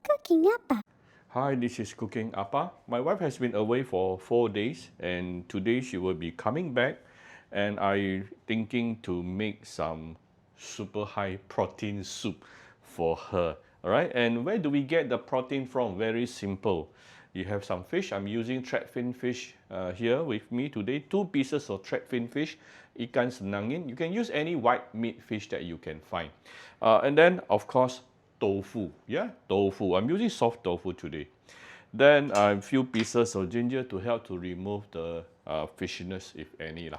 Cooking Appa. Hi, this is Cooking Appa. My wife has been away for 4 days and today she will be coming back and I thinking to make some super high protein soup for her. Alright, and where do we get the protein from? Very simple. You have some fish. I'm using threadfin fish here with me today. 2 pieces of threadfin fish, ikan senangin. You can use any white meat fish that you can find. And then, of course, tofu. Yeah, tofu. I'm using soft tofu today. Then a few pieces of ginger to help to remove the fishiness, if any.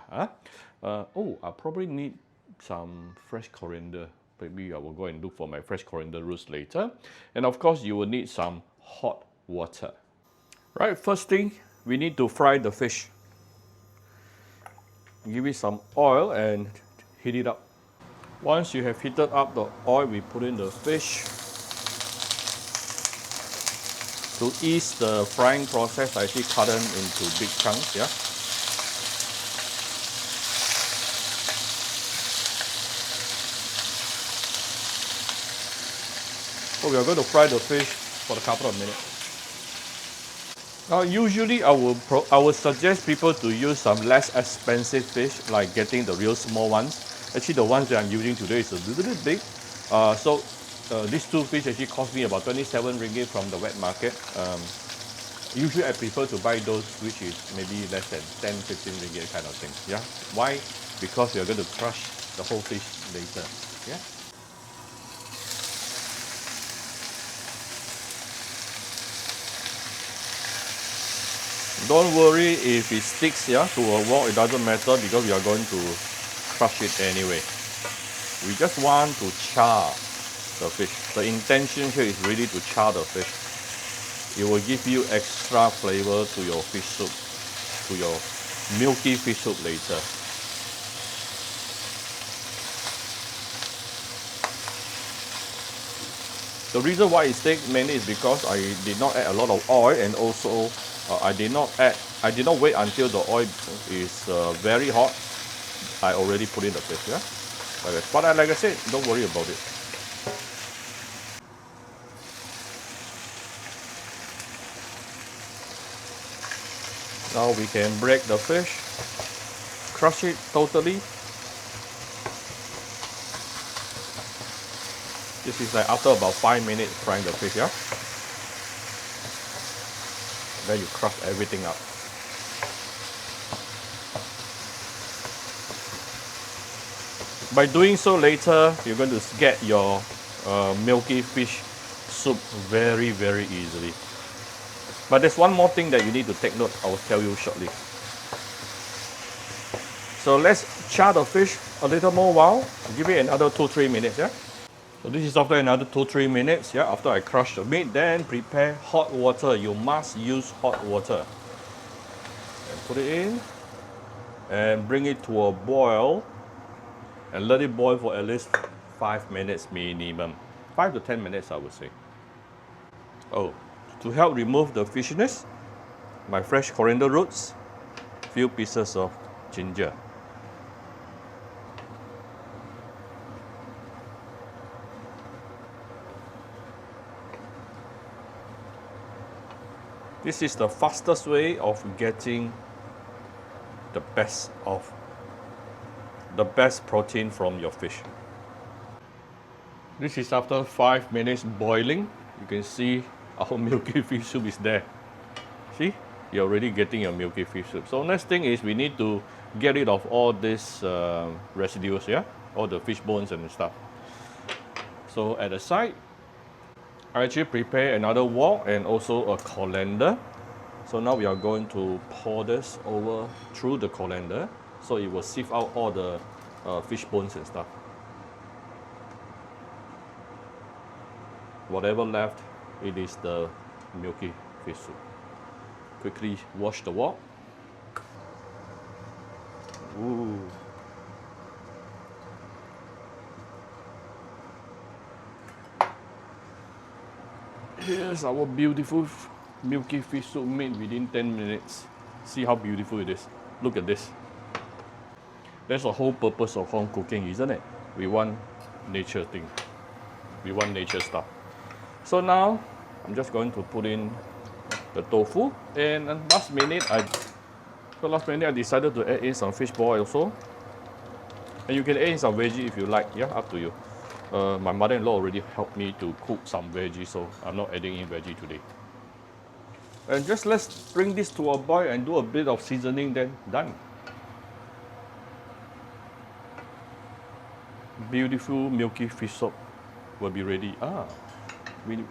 Oh, I probably need some fresh coriander. Maybe I will go and look for my fresh coriander roots later. And of course, you will need some hot water. Right, first thing, we need to fry the fish. Give it some oil and heat it up. Once you have heated up the oil, we put in the fish. To ease the frying process, I actually cut them into big chunks, yeah. So we are going to fry the fish for a couple of minutes. Now, usually I would suggest people to use some less expensive fish, like getting the real small ones. Actually, the ones that I'm using today is a little bit big. These 2 fish actually cost me about 27 ringgit from the wet market. Usually I prefer to buy those which is maybe less than 10-15 ringgit kind of thing. Yeah. Why? Because we are going to crush the whole fish later. Yeah. Don't worry if it sticks to a wok, it doesn't matter because we are going to crush it anyway. We just want to char the fish. The intention here is really to char the fish. It will give you extra flavor to your fish soup, to your milky fish soup later. The reason why it takes mainly is because I did not add a lot of oil, and also I did not wait until the oil is very hot. I already put in the fish, yeah. But like I said, don't worry about it. Now we can break the fish, crush it totally. This is like after about 5 minutes frying the fish, yeah. Then you crush everything up. By doing so later, you're going to get your milky fish soup very, very easily. But there's one more thing that you need to take note. I will tell you shortly. So let's char the fish a little more while. Give it another 2-3 minutes, yeah. So this is after another 2-3 minutes, yeah. After I crush the meat, then prepare hot water. You must use hot water. And put it in, and bring it to a boil, and let it boil for at least 5 minutes minimum. 5 to 10 minutes, I would say. Oh, to help remove the fishiness, my fresh coriander roots, few pieces of ginger. This is the fastest way of getting the best protein from your fish. This is after 5 minutes boiling. You can see our milky fish soup is there. See? You're already getting your milky fish soup. So next thing is we need to get rid of all these residues, yeah? All the fish bones and stuff. So at the side, I actually prepare another wok and also a colander. So now we are going to pour this over through the colander so it will sieve out all the fish bones and stuff. Whatever left, it is the milky fish soup. Quickly wash the wok. Ooh. Here's our beautiful milky fish soup made within 10 minutes. See how beautiful it is. Look at this. That's the whole purpose of home cooking, isn't it? We want nature thing. We want nature stuff. So now, I'm just going to put in the tofu. And last minute, I decided to add in some fish ball also. And you can add in some veggie if you like, yeah, up to you. My mother-in-law already helped me to cook some veggie, so I'm not adding in veggie today. And just let's bring this to a boil and do a bit of seasoning, then done. Beautiful milky fish soup will be ready. Really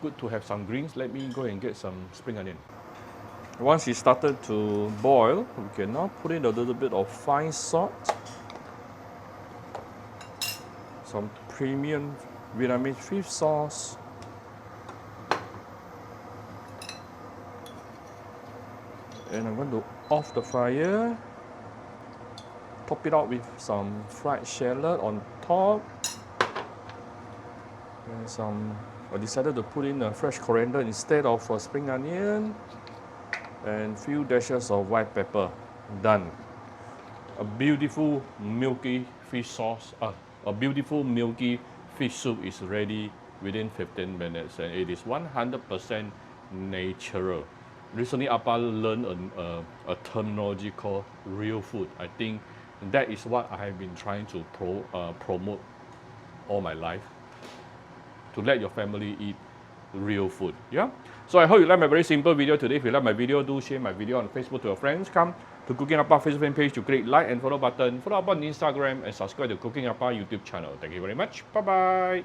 good to have some greens. Let me go and get some spring onion. Once it started to boil, we can now put in a little bit of fine salt, some premium Vietnamese fish sauce, and I'm going to off the fire, top it out with some fried shallot on top, and I decided to put in a fresh coriander instead of a spring onion, and few dashes of white pepper. Done. A beautiful milky fish sauce, a beautiful milky fish soup is ready within 15 minutes, and it is 100% natural. Recently, Appa learned a terminology called real food. I think that is what I have been trying to promote all my life, to let your family eat real food. Yeah. So I hope you like my very simple video today. If you like my video, do share my video on Facebook to your friends. Come to Cooking Appa Facebook fan page to click like and follow button. Follow up on Instagram and subscribe to Cooking Appa YouTube channel. Thank you very much. Bye bye.